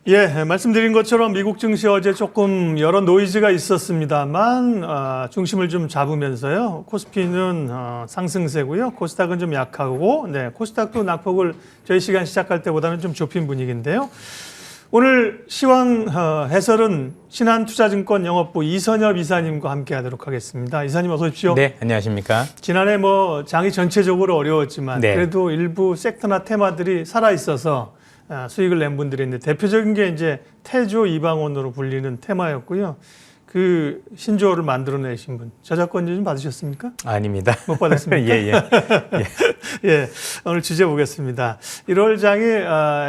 예, 말씀드린 것처럼 미국 증시 어제 조금 여러 노이즈가 있었습니다만 중심을 좀 잡으면서요. 코스피는 상승세고요. 코스닥은 좀 약하고, 네, 코스닥도 낙폭을 저희 시간 시작할 때보다는 좀 좁힌 분위기인데요. 오늘 시황 해설은 신한투자증권 영업부 이선엽 이사님과 함께하도록 하겠습니다. 이사님 어서 오십시오. 네, 안녕하십니까. 지난해 장이 전체적으로 어려웠지만 네. 그래도 일부 섹터나 테마들이 살아 있어서 수익을 낸 분들이 있는데 대표적인 게 이제 태조 이방원으로 불리는 테마였고요. 그 신조어를 만들어내신 분 저작권료 좀 받으셨습니까? 아닙니다. 못 받았습니까? 예. 예, 오늘 주제 보겠습니다. 1월 장이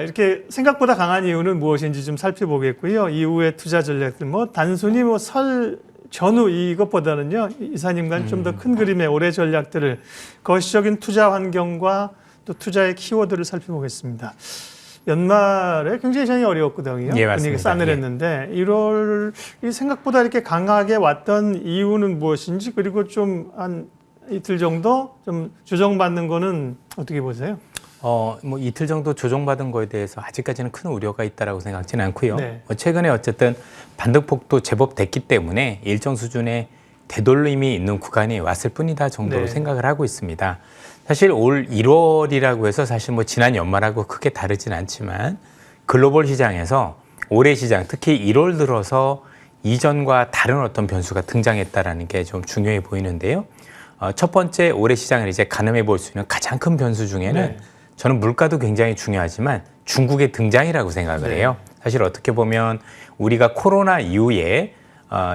이렇게 생각보다 강한 이유는 무엇인지 좀 살펴보겠고요. 이후의 투자 전략들 단순히 설 전후 이것보다는요. 이사님과는 좀 더 큰 그림의 올해 전략들을 거시적인 투자 환경과 또 투자의 키워드를 살펴보겠습니다. 연말에 굉장히 시장이 어려웠거든요. 예, 분위기 맞습니다. 싸늘했는데 1월이 생각보다 이렇게 강하게 왔던 이유는 무엇인지 그리고 좀 한 이틀 정도 좀 조정받는 거는 어떻게 보세요? 이틀 정도 조정받은 거에 대해서 아직까지는 큰 우려가 있다라고 생각지는 않고요. 네. 최근에 어쨌든 반등폭도 제법 됐기 때문에 일정 수준의 되돌림이 있는 구간이 왔을 뿐이다 정도로 네. 생각을 하고 있습니다. 사실 올 1월이라고 해서 사실 지난 연말하고 크게 다르진 않지만 글로벌 시장에서 올해 시장 특히 1월 들어서 이전과 다른 어떤 변수가 등장했다라는 게 좀 중요해 보이는데요. 첫 번째 올해 시장을 이제 가늠해 볼 수 있는 가장 큰 변수 중에는 네. 저는 물가도 굉장히 중요하지만 중국의 등장이라고 생각을 해요. 사실 어떻게 보면 우리가 코로나 이후에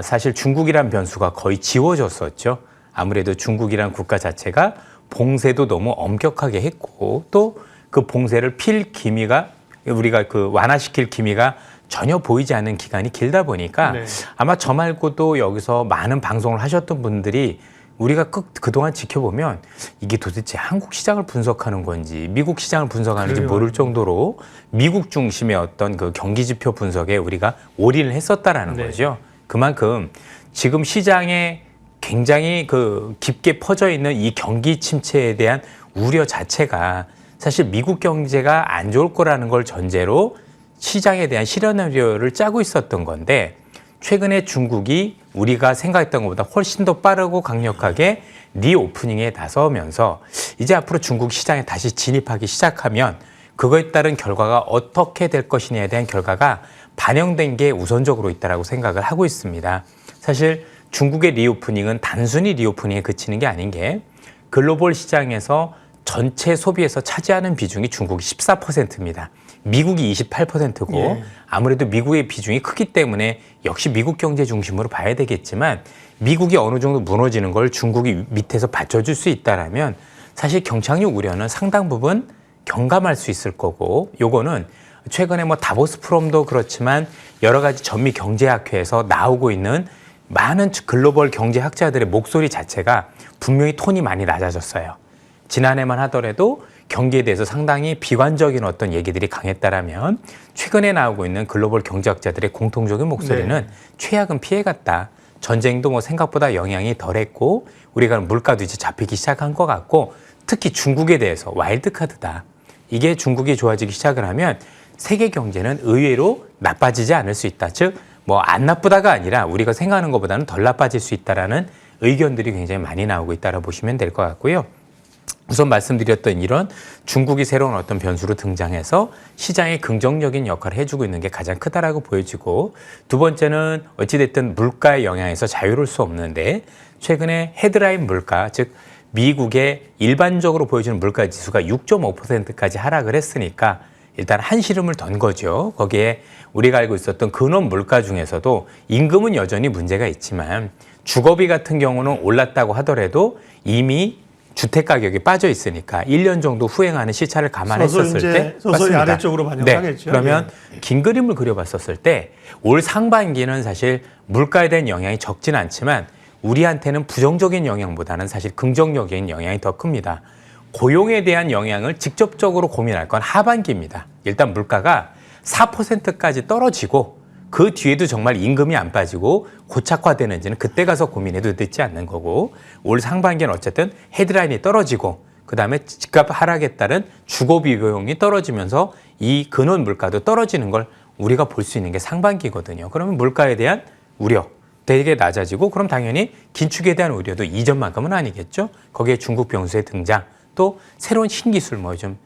사실 중국이란 변수가 거의 지워졌었죠. 아무래도 중국이란 국가 자체가 봉쇄도 너무 엄격하게 했고 또 그 봉쇄를 필 기미가 우리가 완화시킬 기미가 전혀 보이지 않는 기간이 길다 보니까 네. 아마 저 말고도 여기서 많은 방송을 하셨던 분들이 우리가 그동안 지켜보면 이게 도대체 한국 시장을 분석하는 건지 미국 시장을 분석하는지 모를 정도로 미국 중심의 어떤 그 경기 지표 분석에 우리가 올인을 했었다라는 네. 거죠. 그만큼 지금 시장에 굉장히 깊게 퍼져 있는 이 경기 침체에 대한 우려 자체가 사실 미국 경제가 안 좋을 거라는 걸 전제로 시장에 대한 시나리오를 짜고 있었던 건데 최근에 중국이 우리가 생각했던 것보다 훨씬 더 빠르고 강력하게 리오프닝에 나서면서 이제 앞으로 중국 시장에 다시 진입하기 시작하면 그거에 따른 결과가 어떻게 될 것이냐에 대한 결과가 반영된 게 우선적으로 있다고 생각을 하고 있습니다. 사실 중국의 리오프닝은 단순히 리오프닝에 그치는 게 아닌 게 글로벌 시장에서 전체 소비에서 차지하는 비중이 중국이 14%입니다. 미국이 28%고 예. 아무래도 미국의 비중이 크기 때문에 역시 미국 경제 중심으로 봐야 되겠지만 미국이 어느 정도 무너지는 걸 중국이 밑에서 받쳐줄 수 있다라면 사실 경착륙 우려는 상당 부분 경감할 수 있을 거고 요거는 최근에 다보스 포럼도 그렇지만 여러 가지 전미 경제학회에서 나오고 있는 많은 글로벌 경제학자들의 목소리 자체가 분명히 톤이 많이 낮아졌어요. 지난해만 하더라도 경기에 대해서 상당히 비관적인 어떤 얘기들이 강했다라면 최근에 나오고 있는 글로벌 경제학자들의 공통적인 목소리는 최악은 피해갔다. 전쟁도 생각보다 영향이 덜했고 우리가 물가도 이제 잡히기 시작한 것 같고 특히 중국에 대해서 와일드카드다. 이게 중국이 좋아지기 시작을 하면 세계 경제는 의외로 나빠지지 않을 수 있다. 즉 안 나쁘다가 아니라 우리가 생각하는 것보다는 덜 나빠질 수 있다라는 의견들이 굉장히 많이 나오고 있다고 보시면 될 것 같고요. 우선 말씀드렸던 이런 중국이 새로운 어떤 변수로 등장해서 시장에 긍정적인 역할을 해주고 있는 게 가장 크다라고 보여지고 두 번째는 어찌됐든 물가의 영향에서 자유로울 수 없는데 최근에 헤드라인 물가 즉 미국의 일반적으로 보여주는 물가 지수가 6.5%까지 하락을 했으니까 일단 한시름을 던 거죠. 거기에 우리가 알고 있었던 근원 물가 중에서도 임금은 여전히 문제가 있지만 주거비 같은 경우는 올랐다고 하더라도 이미 주택 가격이 빠져 있으니까 1년 정도 후행하는 시차를 감안했었을 때 서서히 아래쪽으로 반영하겠죠. 그러면 긴 그림을 그려봤었을 때 올 상반기는 사실 물가에 대한 영향이 적진 않지만 우리한테는 부정적인 영향보다는 사실 긍정적인 영향이 더 큽니다. 고용에 대한 영향을 직접적으로 고민할 건 하반기입니다. 일단 물가가 4%까지 떨어지고 그 뒤에도 정말 임금이 안 빠지고 고착화되는지는 그때 가서 고민해도 늦지 않는 거고 올 상반기는 어쨌든 헤드라인이 떨어지고 그다음에 집값 하락에 따른 주거비 비용이 떨어지면서 이 근원 물가도 떨어지는 걸 우리가 볼 수 있는 게 상반기거든요. 그러면 물가에 대한 우려 되게 낮아지고 그럼 당연히 긴축에 대한 우려도 이전만큼은 아니겠죠. 거기에 중국 병수의 등장 또 새로운 신기술 뭐 요즘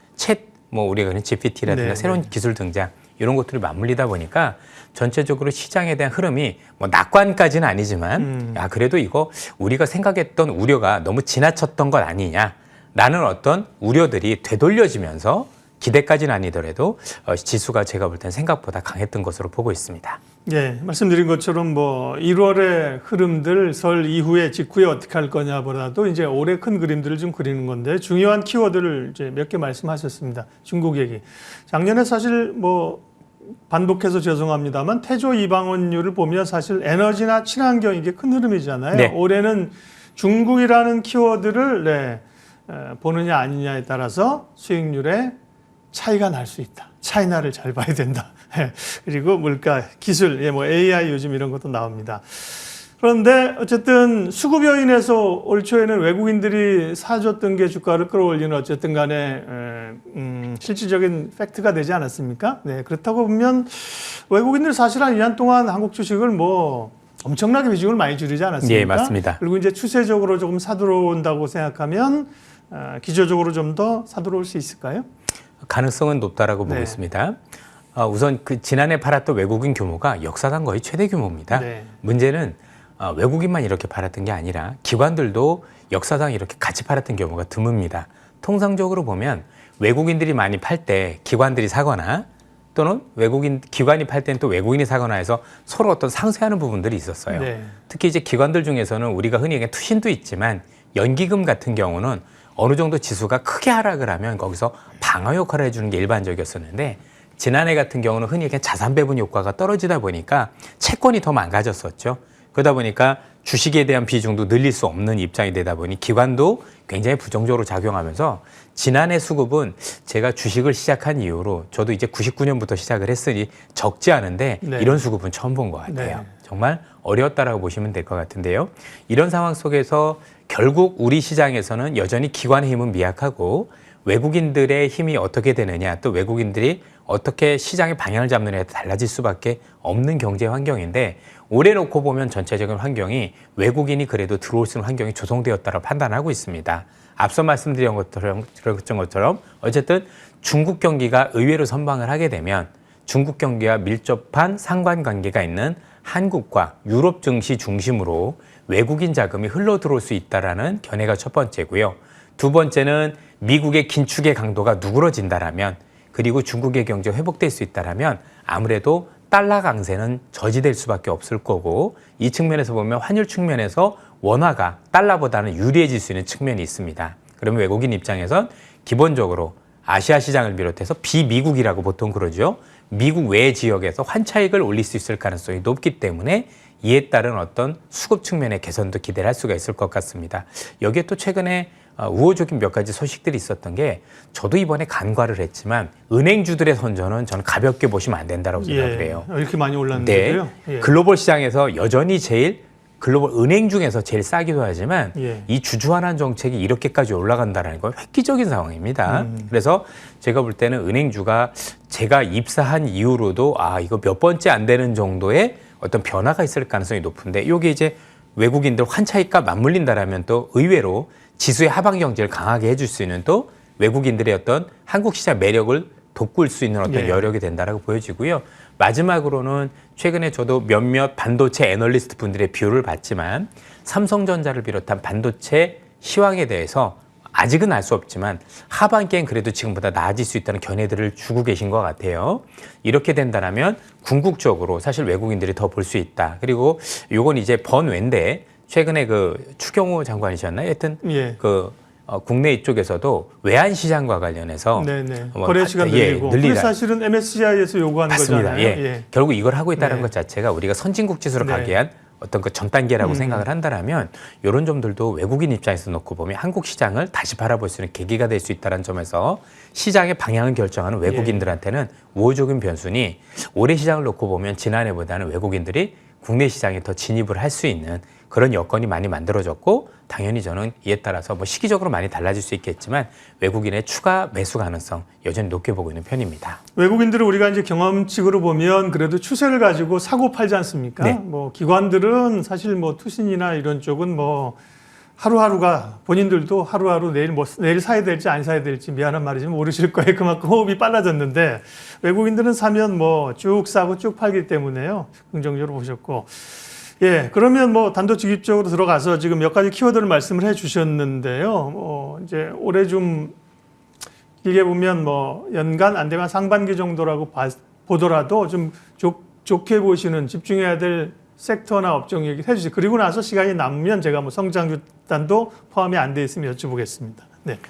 우리가 그런 GPT라든가 네, 새로운 네. 기술 등장 이런 것들이 맞물리다 보니까 전체적으로 시장에 대한 흐름이 뭐 낙관까지는 아니지만 그래도 이거 우리가 생각했던 우려가 너무 지나쳤던 것 아니냐라는 어떤 우려들이 되돌려지면서 기대까지는 아니더라도 지수가 제가 볼 땐 생각보다 강했던 것으로 보고 있습니다. 예, 말씀드린 것처럼 뭐 1월의 흐름들 설 이후에 직후에 어떻게 할 거냐보다도 이제 올해 큰 그림들을 좀 그리는 건데 중요한 키워드를 이제 몇 개 말씀하셨습니다. 중국 얘기. 작년에 사실 뭐 반복해서 죄송합니다만 태조 이방원율을 보면 사실 에너지나 친환경 이게 큰 흐름이잖아요. 네. 올해는 중국이라는 키워드를 보느냐 아니냐에 따라서 수익률에 차이가 날 수 있다. 차이나를 잘 봐야 된다. 그리고 물가, 기술, 뭐 AI 요즘 이런 것도 나옵니다. 그런데 어쨌든 수급 요인에서 올 초에는 외국인들이 사줬던 게 주가를 끌어올리는 어쨌든 간에 실질적인 팩트가 되지 않았습니까? 네, 그렇다고 보면 외국인들 사실 한 2년 동안 한국 주식을 뭐 엄청나게 비중을 많이 줄이지 않았습니까? 예, 맞습니다. 그리고 이제 추세적으로 조금 사들어온다고 생각하면 기조적으로 좀 더 사들어올 수 있을까요? 가능성은 높다라고 보고 네. 있습니다. 우선 그 지난해 팔았던 외국인 규모가 역사상 거의 최대 규모입니다. 네. 문제는 외국인만 이렇게 팔았던 게 아니라 기관들도 역사상 이렇게 같이 팔았던 경우가 드뭅니다. 통상적으로 보면 외국인들이 많이 팔 때 기관들이 사거나 또는 기관이 팔 때는 또 외국인이 사거나 해서 서로 어떤 상쇄하는 부분들이 있었어요. 네. 특히 이제 기관들 중에서는 우리가 흔히 얘기하는 투신도 있지만 연기금 같은 경우는 어느 정도 지수가 크게 하락을 하면 거기서 방어 역할을 해주는 게 일반적이었었는데 지난해 같은 경우는 흔히 얘기하는 자산 배분 효과가 떨어지다 보니까 채권이 더 망가졌었죠. 그러다 보니까 주식에 대한 비중도 늘릴 수 없는 입장이 되다 보니 기관도 굉장히 부정적으로 작용하면서 지난해 수급은 제가 주식을 시작한 이후로 저도 이제 99년부터 시작을 했으니 적지 않은데 네. 이런 수급은 처음 본 것 같아요. 네. 정말 어려웠다라고 보시면 될 것 같은데요. 이런 상황 속에서 결국 우리 시장에서는 여전히 기관의 힘은 미약하고 외국인들의 힘이 어떻게 되느냐 또 외국인들이 어떻게 시장의 방향을 잡느냐에 달라질 수밖에 없는 경제 환경인데 올해 놓고 보면 전체적인 환경이 외국인이 그래도 들어올 수 있는 환경이 조성되었다고 판단하고 있습니다. 앞서 말씀드린 것처럼 어쨌든 중국 경기가 의외로 선방을 하게 되면 중국 경기와 밀접한 상관관계가 있는 한국과 유럽 증시 중심으로 외국인 자금이 흘러 들어올 수 있다라는 견해가 첫 번째고요. 두 번째는 미국의 긴축의 강도가 누그러진다라면 그리고 중국의 경제가 회복될 수 있다라면 아무래도 달러 강세는 저지될 수밖에 없을 거고 이 측면에서 보면 환율 측면에서 원화가 달러보다는 유리해질 수 있는 측면이 있습니다. 그러면 외국인 입장에선 기본적으로 아시아 시장을 비롯해서 비미국이라고 보통 그러죠. 미국 외 지역에서 환차익을 올릴 수 있을 가능성이 높기 때문에 이에 따른 어떤 수급 측면의 개선도 기대를 할 수가 있을 것 같습니다. 여기에 또 최근에 우호적인 몇 가지 소식들이 있었던 게 저도 이번에 간과를 했지만 은행주들의 선전은 저는 가볍게 보시면 안 된다고 생각을 해요. 이렇게 많이 올랐는데요. 네. 글로벌 시장에서 여전히 글로벌 은행 중에서 제일 싸기도 하지만 이 주주환원 정책이 이렇게까지 올라간다는 건 획기적인 상황입니다. 그래서 제가 볼 때는 은행주가 제가 입사한 이후로도 이거 몇 번째 안 되는 정도의 어떤 변화가 있을 가능성이 높은데 이게 이제 외국인들 환차익과 맞물린다라면 또 의외로 지수의 하방 경제를 강하게 해줄 수 있는 또 외국인들의 어떤 한국 시장 매력을 돋굴 수 있는 어떤 여력이 된다라고 보여지고요. 마지막으로는 최근에 저도 몇몇 반도체 애널리스트 분들의 비유를 봤지만 삼성전자를 비롯한 반도체 시황에 대해서 아직은 알 수 없지만 하반기엔 그래도 지금보다 나아질 수 있다는 견해들을 주고 계신 것 같아요. 이렇게 된다면 궁극적으로 사실 외국인들이 더 볼 수 있다. 그리고 요건 이제 번외인데 최근에 그 추경호 장관이셨나요? 하여튼 국내 이쪽에서도 외환 시장과 관련해서 거래 시간 늘리고 그게 늘리다. 사실은 MSCI에서 요구하는 맞습니다. 거잖아요. 결국 이걸 하고 있다는 것 자체가 우리가 선진국 지수로 가게 한 어떤 그 전 단계라고 생각을 한다면 이런 점들도 외국인 입장에서 놓고 보면 한국 시장을 다시 바라볼 수 있는 계기가 될 수 있다는 점에서 시장의 방향을 결정하는 외국인들한테는 우호적인 변수니 올해 시장을 놓고 보면 지난해보다는 외국인들이 국내 시장에 더 진입을 할 수 있는 그런 여건이 많이 만들어졌고 당연히 저는 이에 따라서 뭐 시기적으로 많이 달라질 수 있겠지만 외국인의 추가 매수 가능성 여전히 높게 보고 있는 편입니다. 외국인들을 우리가 이제 경험칙으로 보면 그래도 추세를 가지고 사고 팔지 않습니까? 네. 뭐 기관들은 사실 뭐 투신이나 이런 쪽은 뭐 하루하루가 본인들도 하루하루 내일 사야 될지 안 사야 될지 미안한 말이지만 모르실 거예요. 그만큼 호흡이 빨라졌는데 외국인들은 사면 뭐 쭉 사고 쭉 팔기 때문에요. 긍정적으로 보셨고. 예, 그러면 뭐 단도직입적으로 들어가서 지금 몇 가지 키워드를 말씀을 해 주셨는데요. 이제 올해 좀 길게 보면 뭐 연간 안 되면 상반기 정도라고 보더라도 좀 좋게 보시는 집중해야 될 섹터나 업종 얘기를 해주세요. 그리고 나서 시간이 남으면 제가 뭐 성장주 단도 포함이 안 돼 있으면 여쭤보겠습니다. 네.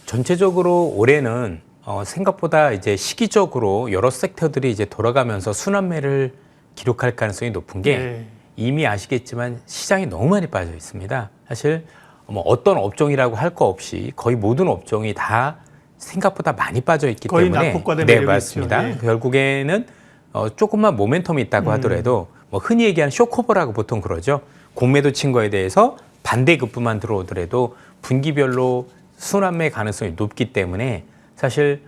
전체적으로 올해는 생각보다 이제 시기적으로 여러 섹터들이 이제 돌아가면서 순환매를 기록할 가능성이 높은 게 네. 이미 아시겠지만 시장이 너무 많이 빠져 있습니다. 사실 뭐 어떤 업종이라고 할 거 없이 거의 모든 업종이 다 생각보다 많이 빠져 있기 거의 때문에 낙폭과대 네, 매력이 맞습니다. 있죠. 예. 결국에는 조금만 모멘텀이 있다고 하더라도 뭐 흔히 얘기하는 쇼커버라고 보통 그러죠. 공매도 친 거에 대해서 반대급부만 들어오더라도 분기별로 순환매 가능성이 높기 때문에 사실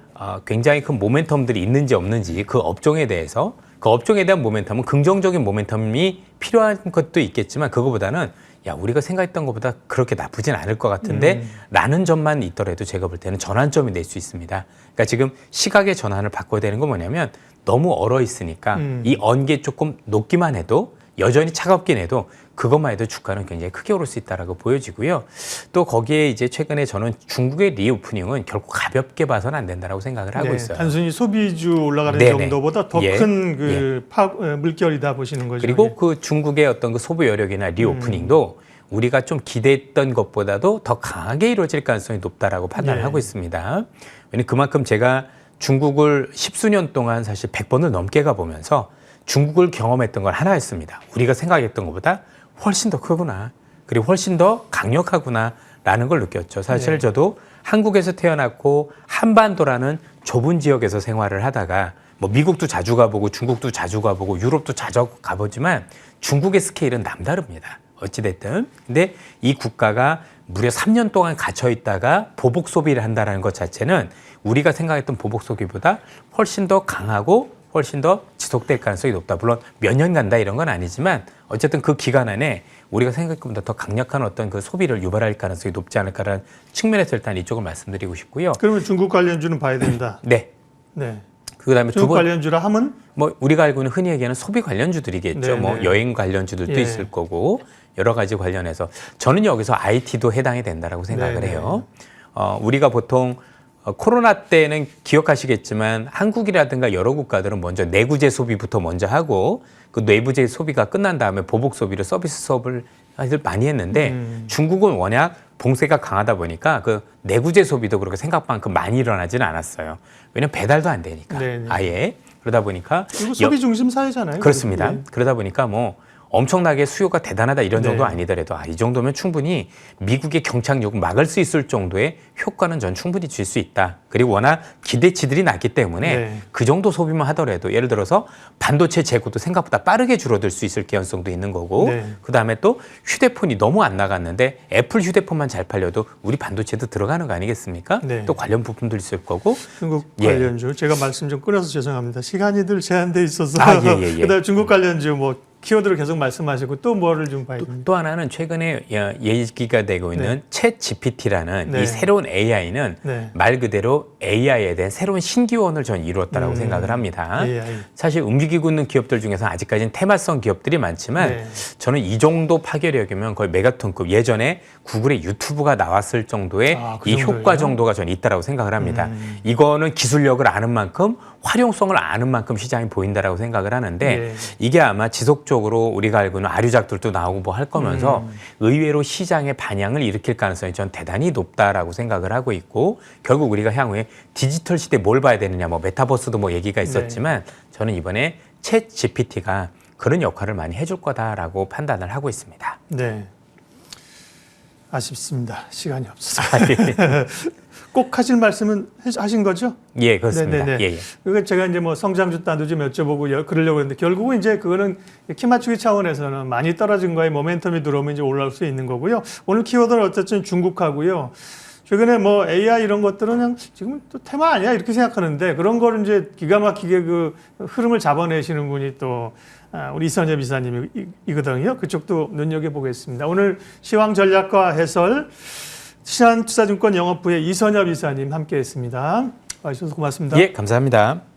굉장히 큰 모멘텀들이 있는지 없는지 그 업종에 대해서 그 업종에 대한 모멘텀은 긍정적인 모멘텀이 필요한 것도 있겠지만 그거보다는 야 우리가 생각했던 것보다 그렇게 나쁘진 않을 것 같은데 라는 점만 있더라도 제가 볼 때는 전환점이 될 수 있습니다. 그러니까 지금 시각의 전환을 바꿔야 되는 건 뭐냐면 너무 얼어 있으니까 이 언게 조금 녹기만 해도 여전히 차갑긴 해도 그것만 해도 주가는 굉장히 크게 오를 수 있다라고 보여지고요. 또 거기에 이제 최근에 저는 중국의 리오프닝은 결코 가볍게 봐서는 안 된다라고 생각을 하고 네, 있어요. 단순히 소비주 올라가는 네네. 정도보다 더 예. 큰 그 물결이다 보시는 거죠. 그리고 예. 그 중국의 어떤 그 소비 여력이나 리오프닝도 우리가 좀 기대했던 것보다도 더 강하게 이루어질 가능성이 높다라고 판단을 네. 하고 있습니다. 왜냐면 그만큼 제가 중국을 10수년 동안 사실 100번을 넘게 가보면서 중국을 경험했던 건 하나였습니다. 우리가 생각했던 것보다 훨씬 더 크구나. 그리고 훨씬 더 강력하구나라는 걸 느꼈죠. 사실 네. 저도 한국에서 태어났고 한반도라는 좁은 지역에서 생활을 하다가 뭐 미국도 자주 가보고 중국도 자주 가보고 유럽도 자주 가보지만 중국의 스케일은 남다릅니다. 어찌됐든. 근데 이 국가가 무려 3년 동안 갇혀 있다가 보복 소비를 한다는 것 자체는 우리가 생각했던 보복 소비보다 훨씬 더 강하고 훨씬 더 지속될 가능성이 높다. 물론 몇 년 간다 이런 건 아니지만 어쨌든 그 기간 안에 우리가 생각한 것보다 더 강력한 어떤 그 소비를 유발할 가능성이 높지 않을까라는 측면에서 일단 이쪽을 말씀드리고 싶고요. 그러면 중국 관련주는 봐야 된다. 네. 네. 그다음에 중국 두 번, 관련주라 하면 뭐 우리가 알고 있는 흔히 얘기하는 소비 관련주들이겠죠. 네, 뭐 네. 여행 관련주들도 예. 있을 거고 여러 가지 관련해서 저는 여기서 IT도 해당이 된다라고 생각을 네, 네. 해요. 우리가 보통 코로나 때는 기억하시겠지만 한국이라든가 여러 국가들은 먼저 내구재 소비부터 먼저 하고 그 내부재 소비가 끝난 다음에 보복 소비를 서비스 수업을 많이 했는데 중국은 워낙 봉쇄가 강하다 보니까 그 내구재 소비도 그렇게 생각만큼 많이 일어나지는 않았어요. 왜냐면 배달도 안 되니까 네네. 아예 그러다 보니까 그리고 소비 중심 사회잖아요. 그렇습니다. 예. 그러다 보니까 뭐 엄청나게 수요가 대단하다 이런 정도 네. 아니더라도 이 정도면 충분히 미국의 경착륙을 막을 수 있을 정도의 효과는 전 충분히 줄 수 있다. 그리고 워낙 기대치들이 낮기 때문에 네. 그 정도 소비만 하더라도 예를 들어서 반도체 재고도 생각보다 빠르게 줄어들 수 있을 가능성도 있는 거고 네. 그다음에 또 휴대폰이 너무 안 나갔는데 애플 휴대폰만 잘 팔려도 우리 반도체도 들어가는 거 아니겠습니까? 네. 또 관련 부품도 있을 거고 중국 예. 관련주 제가 말씀 좀 끊어서 죄송합니다. 시간이 늘 제한돼 있어서 예. 그다음에 중국 관련주 뭐 키워드를 계속 말씀하시고 또 뭐를 좀 봐야 됩니다. 또 하나는 최근에 얘기가 되고 있는 챗 GPT라는 네. 이 새로운 AI는 네. 말 그대로 AI에 대한 새로운 신기원을 전 이루었다라고 생각을 합니다. AI. 사실 움직이고 있는 기업들 중에서 아직까지는 테마성 기업들이 많지만 네. 저는 이 정도 파괴력이면 거의 메가톤급 예전에 구글의 유튜브가 나왔을 정도의 그 이 정도예요? 효과 정도가 저는 있다라고 생각을 합니다. 이거는 기술력을 아는 만큼 활용성을 아는 만큼 시장이 보인다라고 생각을 하는데 네. 이게 아마 지속적으로 우리가 알고 있는 아류작들도 나오고 뭐 할 거면서 의외로 시장의 반향을 일으킬 가능성이 전 대단히 높다라고 생각을 하고 있고 결국 우리가 향후에 디지털 시대에 뭘 봐야 되느냐 뭐 메타버스도 뭐 얘기가 있었지만 저는 이번에 챗 GPT가 그런 역할을 많이 해줄 거다라고 판단을 하고 있습니다. 네. 아쉽습니다. 시간이 없어서. 꼭 하실 말씀은 하신 거죠? 예, 그렇습니다. 네네네. 예, 예. 그러니까 제가 이제 뭐 성장주 단도 좀 여쭤보고 그러려고 했는데 결국은 이제 그거는 키 맞추기 차원에서는 많이 떨어진 거에 모멘텀이 들어오면 이제 올라올 수 있는 거고요. 오늘 키워드는 어쨌든 중국하고요. 최근에 뭐 AI 이런 것들은 그냥 지금 또 테마 아니야 이렇게 생각하는데 그런 거를 이제 기가 막히게 그 흐름을 잡아내시는 분이 또 우리 이선엽 이사님이거든요. 그쪽도 눈여겨보겠습니다. 오늘 시황 전략과 해설 신한투자증권 영업부의 이선엽 이사님 함께했습니다. 와주셔서 고맙습니다. 예, 감사합니다.